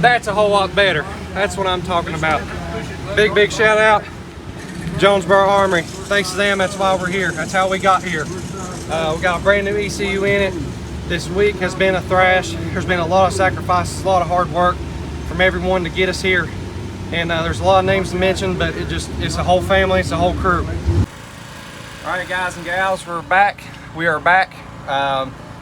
That's a whole lot better. That's what I'm talking about. Big shout out, Jonesborough Armory. Thanks to them, that's why we're here. That's how we got here. We got a brand new ECU in it. This week has been a thrash. There's been a lot of sacrifices, a lot of hard work from everyone to get us here. And there's a lot of names to mention, but it's a whole family, it's a whole crew. All right, guys and gals, we're back. We are back.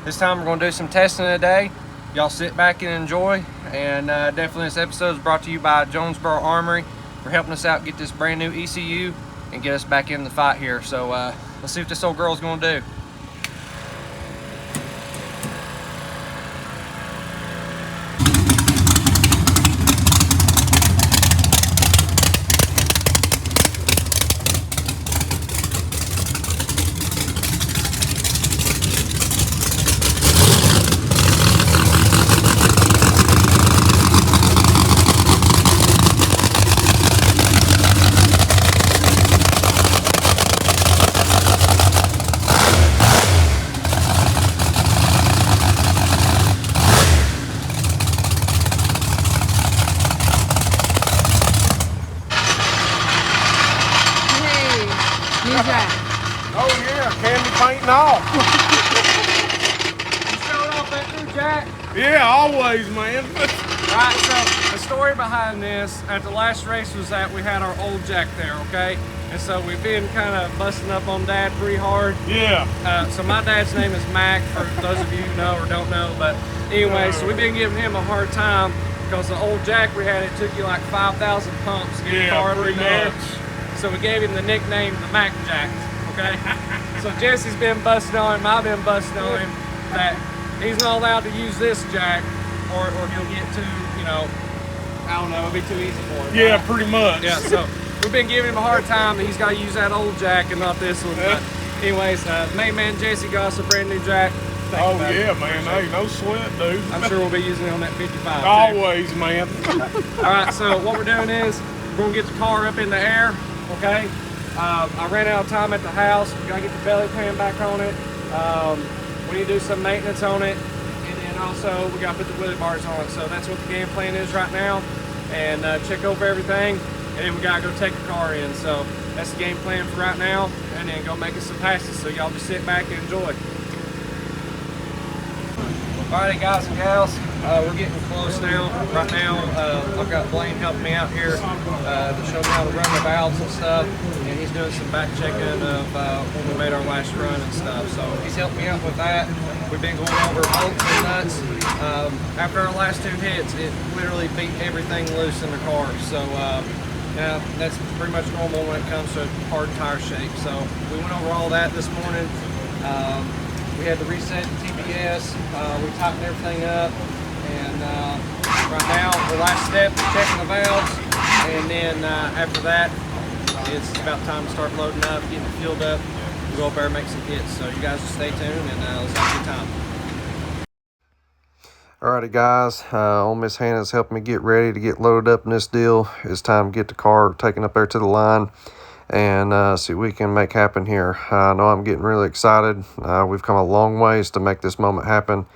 This time we're gonna do some testing today. Y'all sit back and enjoy. And definitely this episode is brought to you by Jonesborough Armory for helping us out get this brand new ECU and get us back in the fight here. So let's see what this old girl's gonna do. Oh yeah, candy paint and all. You showed off that new jack? Yeah, always, man. Right, so the story behind this at the last race was that we had our old jack there, okay? And so we've been kind of busting up on Dad pretty hard. Yeah. So my dad's name is Mac, for those of you who know or don't know. But anyway, so we've been giving him a hard time because the old jack we had, it took you like 5,000 pumps to get the car up in there. So we gave him the nickname the Mac Jack, okay? So Jesse's been busting on him, I've been busting on him that he's not allowed to use this jack or he'll get too, you know, I don't know, it'll be too easy for him. Yeah, right? pretty much. Yeah, so we've been giving him a hard time that he's got to use that old jack and not this one. But anyways, main man Jesse got us a brand new jack. Oh yeah, man, hey, no sweat, dude. I'm sure we'll be using it on that 55. Always, man. All right, so what we're doing is we're gonna get the car up in the air, okay? I ran out of time at the house. We gotta get the belly pan back on it. We need to do some maintenance on it, and then also we gotta put the wheelie bars on it. So that's what the game plan is right now, and check over everything, and then we gotta go take the car in. So that's the game plan for right now, and then go make us some passes. So y'all just sit back and enjoy. Alrighty, guys and gals, we're getting close now. Right now, I've got Blaine helping me out here to show me how to run the valves and stuff, and he's doing some back checking of when we made our last run and stuff. So he's helping me out with that. We've been going over bolts and nuts. After our last two hits, it literally beat everything loose in the car. So yeah, that's pretty much normal when it comes to hard tire shape. So we went over all that this morning. We had to reset the TBS, we tightened everything up, and right now the last step is checking the valves, and then after that it's about time to start loading up, getting it fueled up, we'll go up there and make some hits. So you guys just stay tuned and let's have a good time. Alrighty guys, old Miss Hannah's helping me get ready to get loaded up in this deal. It's time to get the car taken up there to the line and see what we can make happen here. I know I'm getting really excited. We've come a long ways to make this moment happen,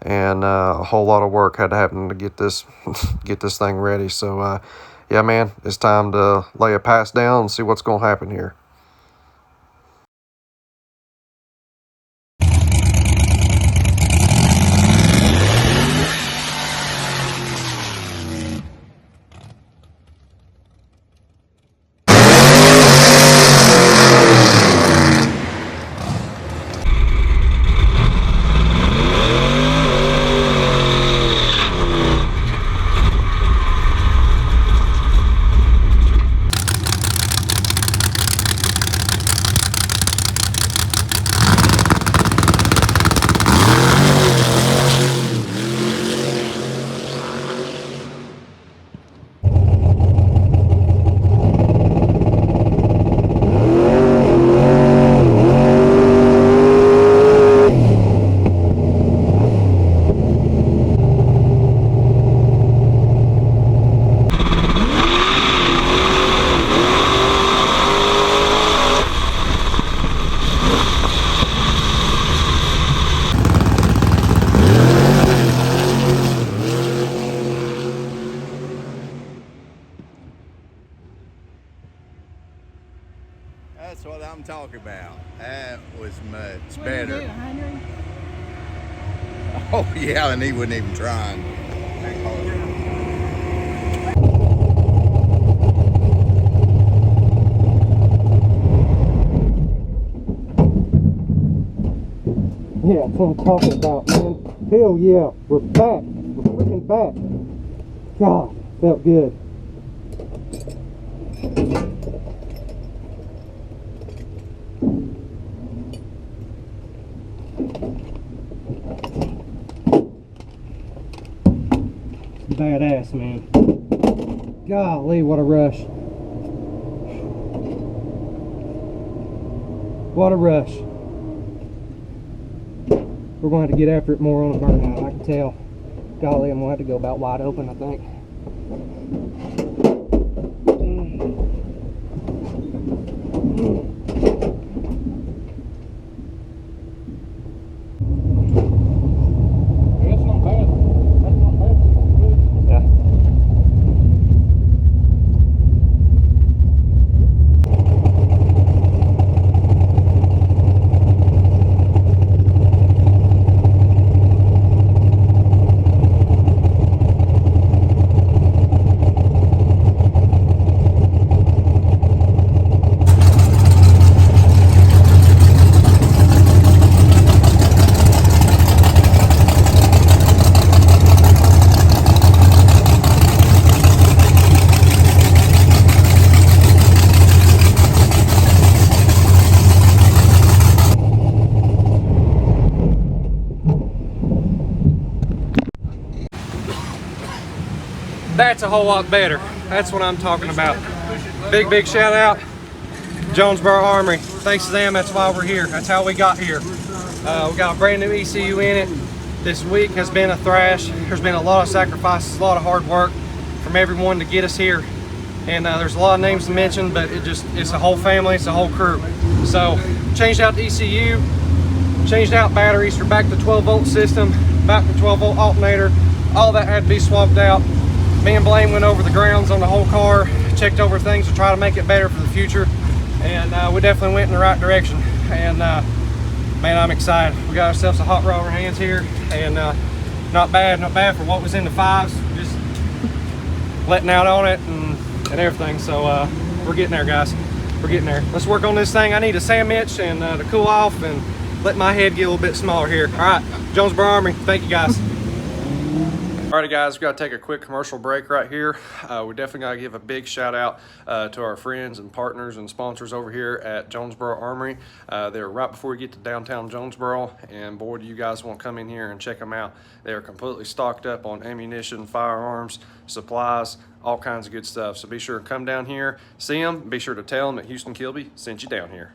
and a whole lot of work had to happen to get this get this thing ready. So yeah, man, it's time to lay a pass down and see what's going to happen here. I'm talking about. That was much better. Oh yeah, and he wasn't even trying. Yeah, that's what I'm talking about, man. Hell yeah, we're back. We're freaking back. God, felt good. Badass, man. Golly, what a rush. What a rush. We're going to have to get after it more on the burnout, I can tell. Golly, I'm going to have to go about wide open, I think. That's not bad. That's not bad. Good. Yeah. That's a whole lot better. That's what I'm talking about. Big shout out, Jonesborough Armory. Thanks to them, that's why we're here. That's how we got here. We got a brand new ECU in it. This week has been a thrash. There's been a lot of sacrifices, a lot of hard work from everyone to get us here. And there's a lot of names to mention, but it's a whole family, it's a whole crew. So, changed out the ECU, changed out batteries, we're back to 12-volt system, back to 12-volt alternator. All that had to be swapped out. Me and Blaine went over the grounds on the whole car, checked over things to try to make it better for the future, and we definitely went in the right direction. And man, I'm excited. We got ourselves a hot rod on our hands here, and not bad for what was in the fives. Just letting out on it and everything. So we're getting there, guys. We're getting there. Let's work on this thing. I need a sandwich and to cool off and let my head get a little bit smaller here. All right, Jonesborough Armory. Thank you, guys. Alrighty guys, we've got to take a quick commercial break right here. We definitely got to give a big shout out to our friends and partners and sponsors over here at Jonesborough Armory. They're right before you get to downtown Jonesborough, and boy, do you guys want to come in here and check them out. They are completely stocked up on ammunition, firearms, supplies, all kinds of good stuff. So be sure to come down here, see them, be sure to tell them that Houston Kilby sent you down here.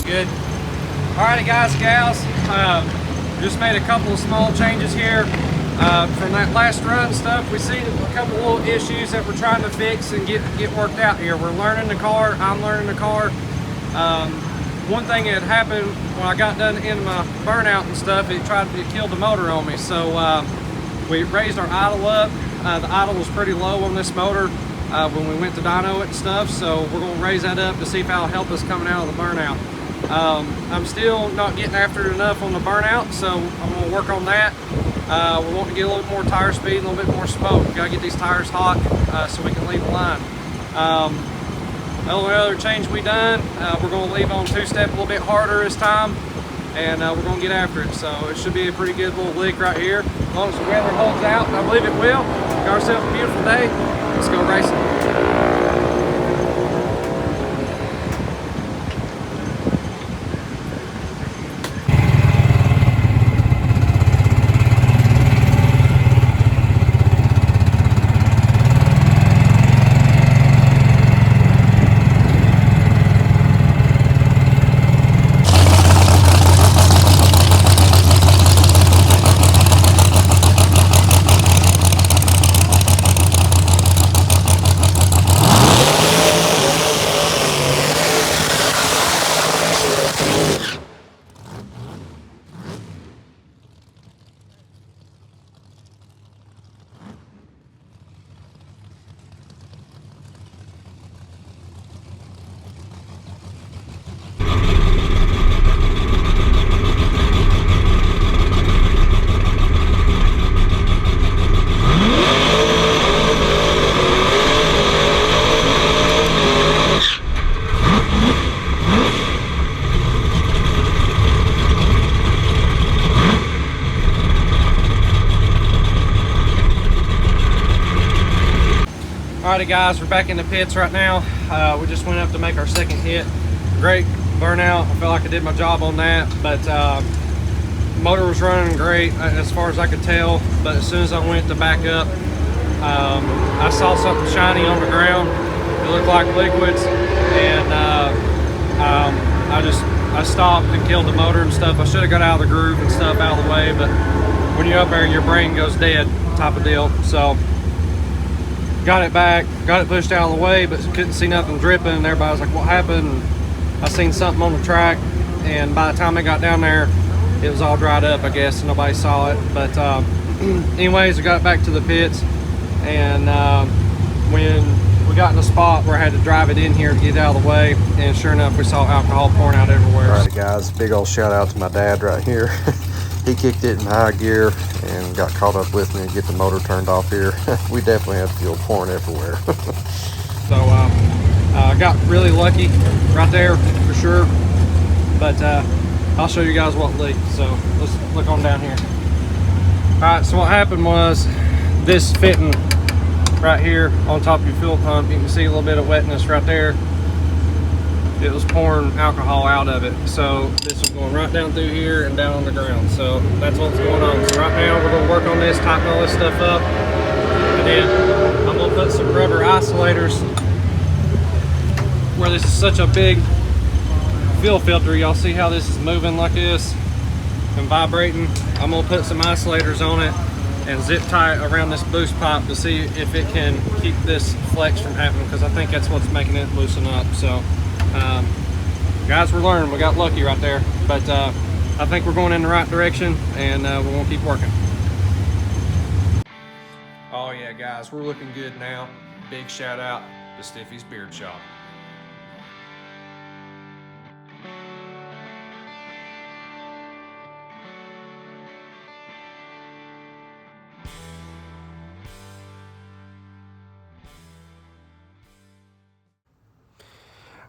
Good. Alrighty guys and gals, just made a couple of small changes here. From that last run stuff, we see a couple of little issues that we're trying to fix and get worked out here. We're learning the car, I'm learning the car. One thing that happened when I got done into my burnout and stuff, it killed the motor on me. So we raised our idle up. The idle was pretty low on this motor when we went to dyno it and stuff. So we're gonna raise that up to see if that'll help us coming out of the burnout. I'm still not getting after it enough on the burnout, so I'm going to work on that. We want to get a little more tire speed, a little bit more smoke. We've got to get these tires hot so we can leave the line. The only other change we done, we're going to leave on two-step a little bit harder this time, and we're going to get after it. So it should be a pretty good little lick right here. As long as the weather holds out, and I believe it will. Got ourselves a beautiful day. Let's go racing. Alrighty guys, we're back in the pits right now. We just went up to make our second hit. Great burnout. I feel like I did my job on that, but motor was running great as far as I could tell. But as soon as I went to back up, I saw something shiny on the ground. It looked like liquids, and I stopped and killed the motor and stuff. I should have got out of the groove and stuff out of the way, but when you're up there, your brain goes dead type of deal. So got it back, got it pushed out of the way, but couldn't see nothing dripping, and everybody was like, what happened? And I seen something on the track, and by the time I got down there, it was all dried up, I guess, and nobody saw it. But anyways, we got it back to the pits, and when we got in a spot where I had to drive it in here to get it out of the way, and sure enough, we saw alcohol pouring out everywhere. All right, guys, big old shout out to my dad right here. He kicked it in high gear and got caught up with me to get the motor turned off here. We definitely had fuel pouring everywhere. So I got really lucky right there for sure, but I'll show you guys what leaked. So let's look on down here. All right, so what happened was this fitting right here on top of your fuel pump, you can see a little bit of wetness right there. It was pouring alcohol out of it. So this was going right down through here and down on the ground. So that's what's going on. So right now we're gonna work on this, tighten all this stuff up. And then I'm gonna put some rubber isolators where this is such a big fuel filter. Y'all see how this is moving like this and vibrating? I'm gonna put some isolators on it and zip tie it around this boost pipe to see if it can keep this flex from happening, because I think that's what's making it loosen up. So guys, we're learning. We got lucky right there, but I think we're going in the right direction, and we're gonna keep working. Oh yeah, guys, we're looking good now. Big shout out to Stiffy's Beard Shop.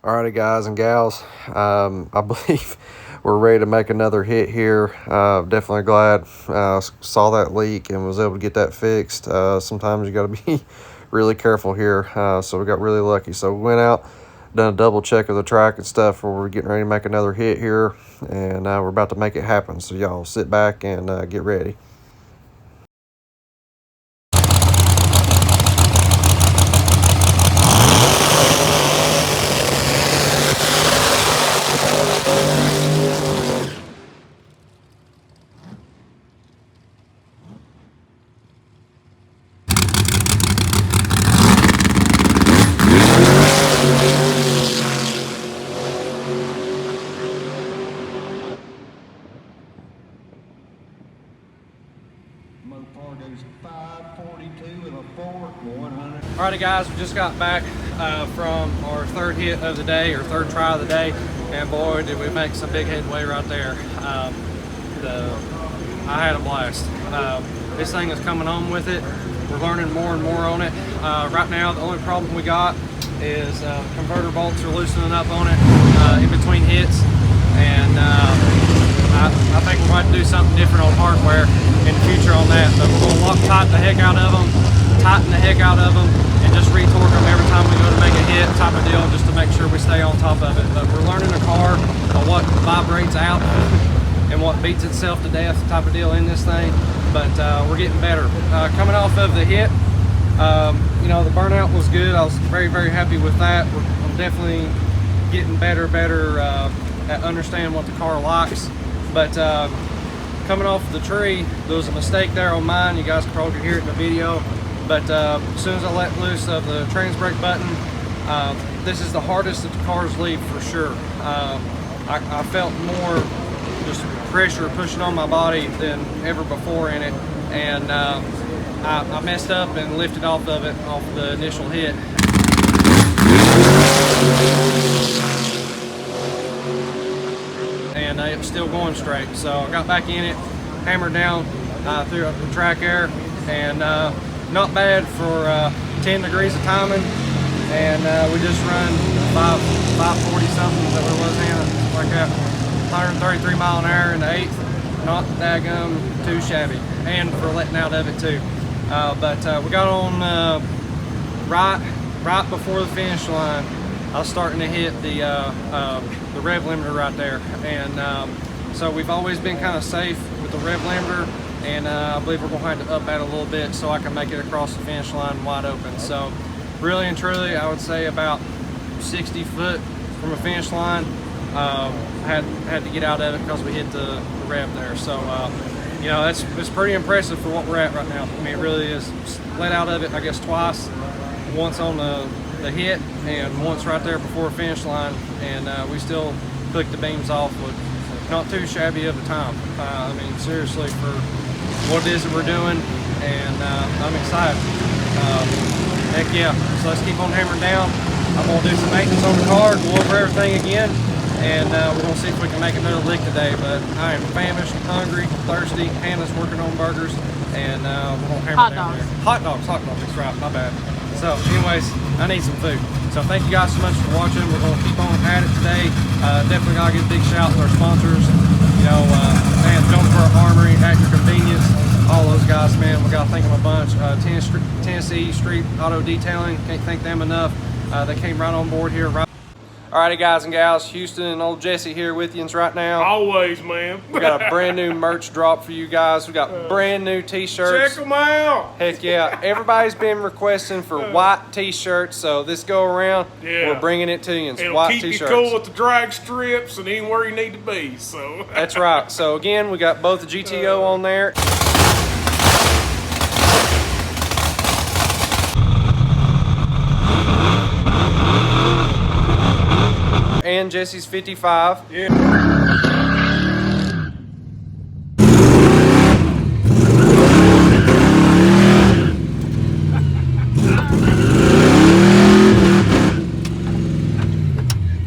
Alrighty, guys and gals, I believe we're ready to make another hit here. Definitely glad saw that leak and was able to get that fixed. Sometimes you got to be really careful here, so we got really lucky. So we went out, done a double check of the track and stuff, where we're getting ready to make another hit here, and we're about to make it happen. So y'all sit back and get ready. Alrighty guys, we just got back from our third hit of the day, or third try of the day, and boy did we make some big headway right there. I had a blast. This thing is coming on with it. We're learning more and more on it. Right now the only problem we got is converter bolts are loosening up on it in between hits, and I think we're going to do something different on hardware in the future on that. But we're going to tighten the heck out of them, and just retorque them every time we go to make a hit type of deal, just to make sure we stay on top of it. But we're learning a car on what vibrates out and what beats itself to death type of deal in this thing. But we're getting better. Coming off of the hit, you know, the burnout was good. I was very, very happy with that. I'm definitely getting better at understanding what the car likes. But coming off the tree, there was a mistake there on mine. You guys can probably hear it in the video. But as soon as I let loose of the trans brake button, this is the hardest that the cars leave for sure. I felt more just pressure pushing on my body than ever before in it, and I messed up and lifted off of it off the initial hit. And it was still going straight, so I got back in it, hammered down through the track air, and not bad for 10 degrees of timing, and we just run 540 something, is that what it was, Hannah? Like that, 133 mile an hour in the 8th, not daggum too shabby, and for letting out of it too. But we got on right before the finish line, I was starting to hit the rev limiter right there, and so we've always been kind of safe with the rev limiter, and I believe we're going to have to up that a little bit so I can make it across the finish line wide open. So really and truly, I would say about 60 foot from a finish line. Had to get out of it because we hit the rev there. So you know, it's pretty impressive for what we're at right now. I mean, it really is. Let out of it, I guess, twice. Once on the hit and once right there before finish line, and we still clicked the beams off with not too shabby of a time. I mean, seriously, for what it is that we're doing, and I'm excited. Heck yeah, so let's keep on hammering down. I'm gonna do some maintenance on the car, go over everything again, and we're gonna see if we can make another lick today. But I am famished, hungry, thirsty. Hannah's working on burgers, and we're gonna hammer down there. Hot dogs, that's right, my bad. So anyways, I need some food. So thank you guys so much for watching. We're gonna keep on at it today. Definitely gotta give a big shout to our sponsors. You know, man, Jonesborough Armory, at your convenience. All those guys, man, we gotta thank them a bunch. Tennessee Street Auto Detailing, can't thank them enough. They came right on board here. Alrighty, guys and gals, Houston and old Jesse here with you right now. Always, man. We got a brand new merch drop for you guys. We got brand new t-shirts. Check them out. Heck yeah. Everybody's been requesting for white t-shirts, so this go around, we're bringing it to you in It'll white keep t-shirts. you cool with the drag strips and anywhere you need to be, so. That's right. So again, we got both the GTO on there. And Jesse's 55. Yeah.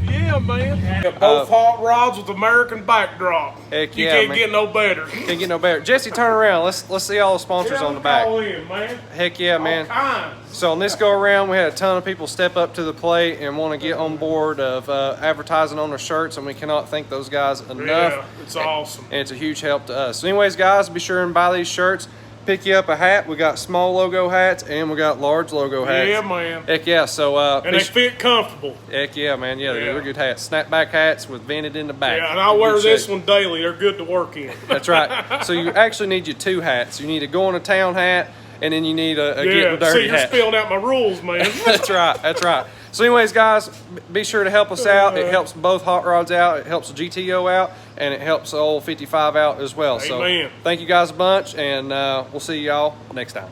Yeah, man. Both hot rods with American backdrop. Heck You yeah, can't man. get no better. Can't get no better. Jesse, turn around. Let's see all the sponsors on the back. All in, man. Heck yeah, man. All kinds. So on this go around, we had a ton of people step up to the plate and want to get on board of advertising on their shirts, and we cannot thank those guys enough. Yeah, it's awesome. And it's a huge help to us. So anyways, guys, be sure and buy these shirts. Pick you up a hat. We got small logo hats and we got large logo hats. Yeah, man. Heck yeah. So and they fit comfortable. Heck yeah, man. Yeah, they're good hats. Snapback hats with vented in the back. Yeah, and I wear this one daily. They're good to work in. That's right. So you actually need your two hats. You need a going to town hat, and then you need a getting dirty hat. See, you're spelling out my rules, man. That's right. That's right. So anyways, guys, be sure to help us out. It helps both hot rods out. It helps the GTO out, and it helps the old 55 out as well. Amen. So thank you guys a bunch, and we'll see y'all next time.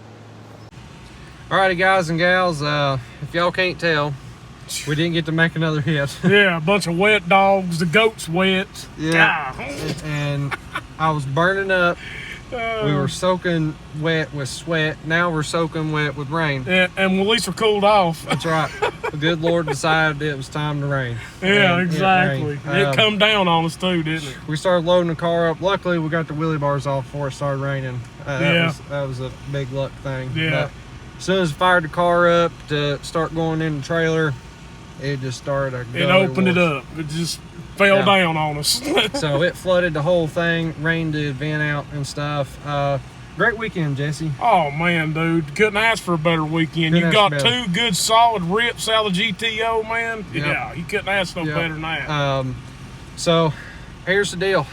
Alrighty, guys and gals, if y'all can't tell, we didn't get to make another hit. Yeah, a bunch of wet dogs. The goat's wet. Yeah, and I was burning up. We were soaking wet with sweat. Now we're soaking wet with rain. Yeah, and at least we're cooled off. That's right. The good Lord decided it was time to rain. Yeah, And exactly. It come down on us too, didn't it? We started loading the car up. Luckily, we got the wheelie bars off before it started raining. That was a big luck thing. Yeah. But as soon as I fired the car up to start going in the trailer, it just started It opened it up. It just fell down on us. So it flooded the whole thing, rained the vent out and stuff. Great weekend, Jesse. Oh man, dude, couldn't ask for a better weekend. You got two good solid rips out of the GTO, man. Yep. Yeah, you couldn't ask no better than that. So here's the deal.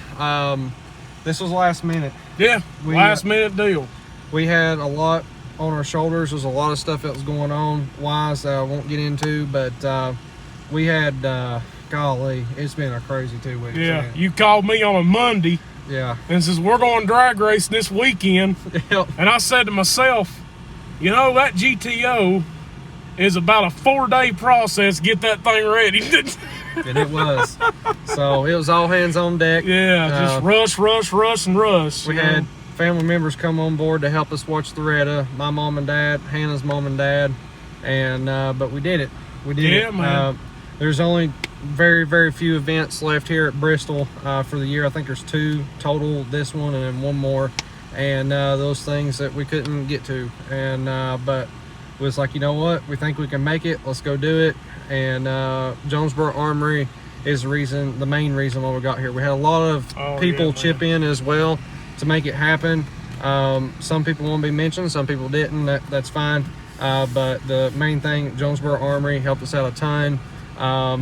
This was last minute. Yeah, last minute deal. We had a lot on our shoulders. There's a lot of stuff that was going on wise that I won't get into, but we had golly, it's been a crazy 2 weeks. Yeah, man. You called me on a Monday. Yeah. And says, we're going drag racing this weekend. Yep. And I said to myself, you know, that GTO is about a 4-day process to get that thing ready. And it was. So it was all hands on deck. Yeah, just rush, and rush. We had family members come on board to help us watch the Retta. My mom and dad, Hannah's mom and dad. And but we did it. We did it. Man. There's only very, very few events left here at Bristol for the year. I think there's 2 total, this one and then one more. And those things that we couldn't get to. And but it was like, you know what? We think we can make it. Let's go do it. And Jonesborough Armory is the main reason why we got here. We had a lot of people chip in as well to make it happen. Some people want to be mentioned, some people didn't. That's fine. but the main thing, Jonesborough Armory helped us out a ton.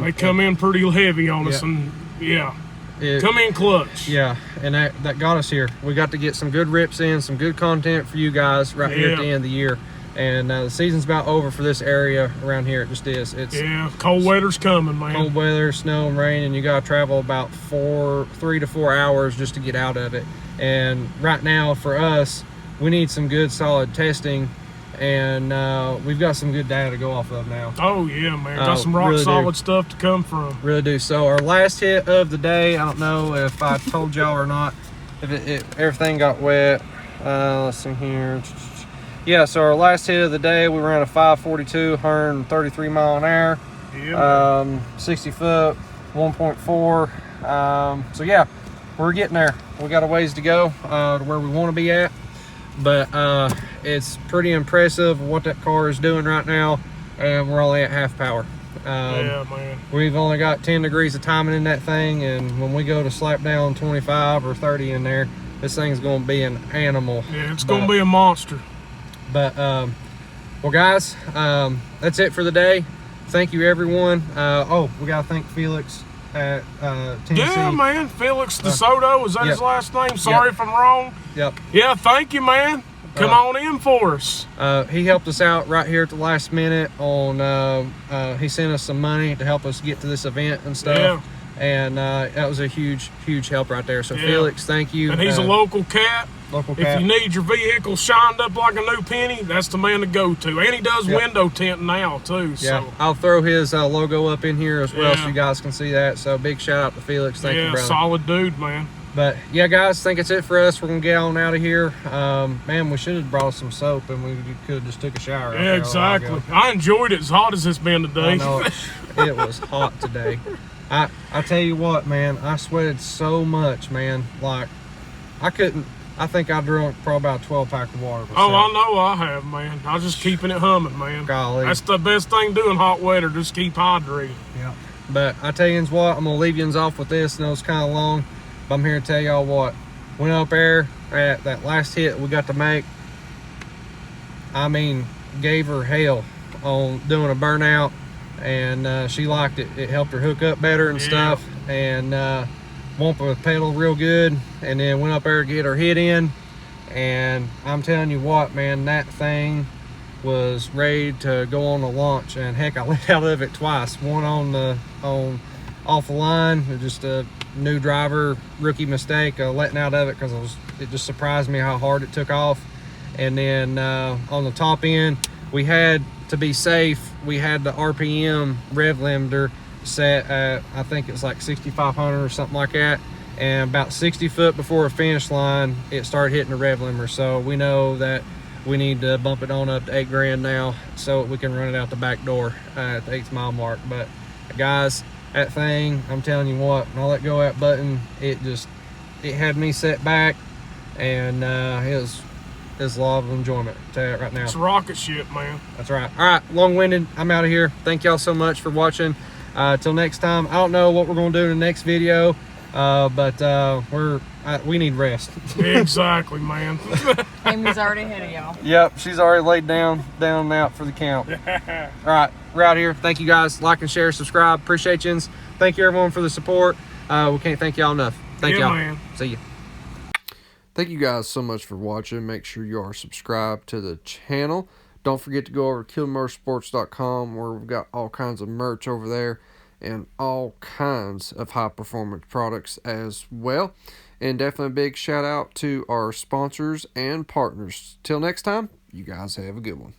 They come in pretty heavy on us, and come in clutch. Yeah, and that got us here. We got to get some good rips in, some good content for you guys right here at the end of the year. And the season's about over for this area around here. It just is. It's cold weather's coming, man. Cold weather, snow and rain, and you got to travel about 3 to 4 hours just to get out of it. And right now, for us, we need some good, solid testing, and we've got some good data to go off of now. Oh yeah, man, got some rock solid stuff to come from. Really do. So our last hit of the day, I don't know if I told y'all or not, if everything got wet. Let's see here. Yeah, so our last hit of the day, we ran a 542, 133 mile an hour, 60 foot, 1.4. So yeah, we're getting there. We got a ways to go to where we want to be at, but it's pretty impressive what that car is doing right now, and we're only at half power. Yeah, man. We've only got 10 degrees of timing in that thing, and when we go to slap down 25 or 30 in there, this thing's going to be an animal. Yeah, it's going to be a monster. But well guys, that's it for the day. Thank you everyone. We gotta thank Felix at Tennessee. Yeah, man, Felix DeSoto, is that his last name? Sorry if I'm wrong. Yeah, thank you, man. Come on in for us. He helped us out right here at the last minute on he sent us some money to help us get to this event and stuff. And that was a huge help right there. So Felix, thank you. And he's a local cat. If you need your vehicle shined up like a new penny, that's the man to go to. And he does window tint now too. Yeah, so. I'll throw his logo up in here as well so you guys can see that. So big shout out to Felix. Thank you, brother. Solid dude, man. But yeah, guys, I think it's it for us. We're gonna get on out of here. Man, we should have brought us some soap and we could have just took a shower. Yeah, exactly. I enjoyed it as hot as it's been today. I know, it was hot today. I tell you what, man, I sweated so much, man. Like, I think I drunk probably about a 12-pack of water myself. Oh, I know I have, man. I was just keeping it humming, man. Golly. That's the best thing doing hot weather, just keep hydrated. Yeah. But I tell you what, I'm going to leave you off with this. I know it's kind of long, but I'm here to tell y'all what. Went up there at that last hit we got to make. I mean, gave her hell on doing a burnout, and she liked it. It helped her hook up better and stuff, and wump the pedal real good, and then went up there to get her hit in, and I'm telling you what, man, that thing was ready to go on the launch. And heck, I let out of it twice. One off the line, just a new driver rookie mistake, letting out of it because it just surprised me how hard it took off. And then on the top end, we had to be safe. We had the RPM rev limiter set at, I think it's like 6,500 or something like that, and about 60 foot before the finish line it started hitting the rev limiter. So we know that we need to bump it on up to $8,000 now so we can run it out the back door at the 8th mile mark. But guys, that thing, I'm telling you what, when I let go of that button, it had me set back, and it was a lot of enjoyment, I'll tell you that right now. It's rocket ship, man. That's right. All right, long-winded, I'm out of here. Thank y'all so much for watching. Till next time, I don't know what we're going to do in the next video, but we need rest. Exactly, man. Amy's already ahead of y'all. Yep, she's already laid down and out for the count. All right, we're out here. Thank you guys. Like and share, subscribe. Appreciate you. Thank you everyone for the support. We can't thank y'all enough. Thank y'all. Man. See you. Thank you guys so much for watching. Make sure you are subscribed to the channel. Don't forget to go over to KillerMotorsports.com, where we've got all kinds of merch over there and all kinds of high performance products as well. And definitely a big shout out to our sponsors and partners. Till next time, you guys have a good one.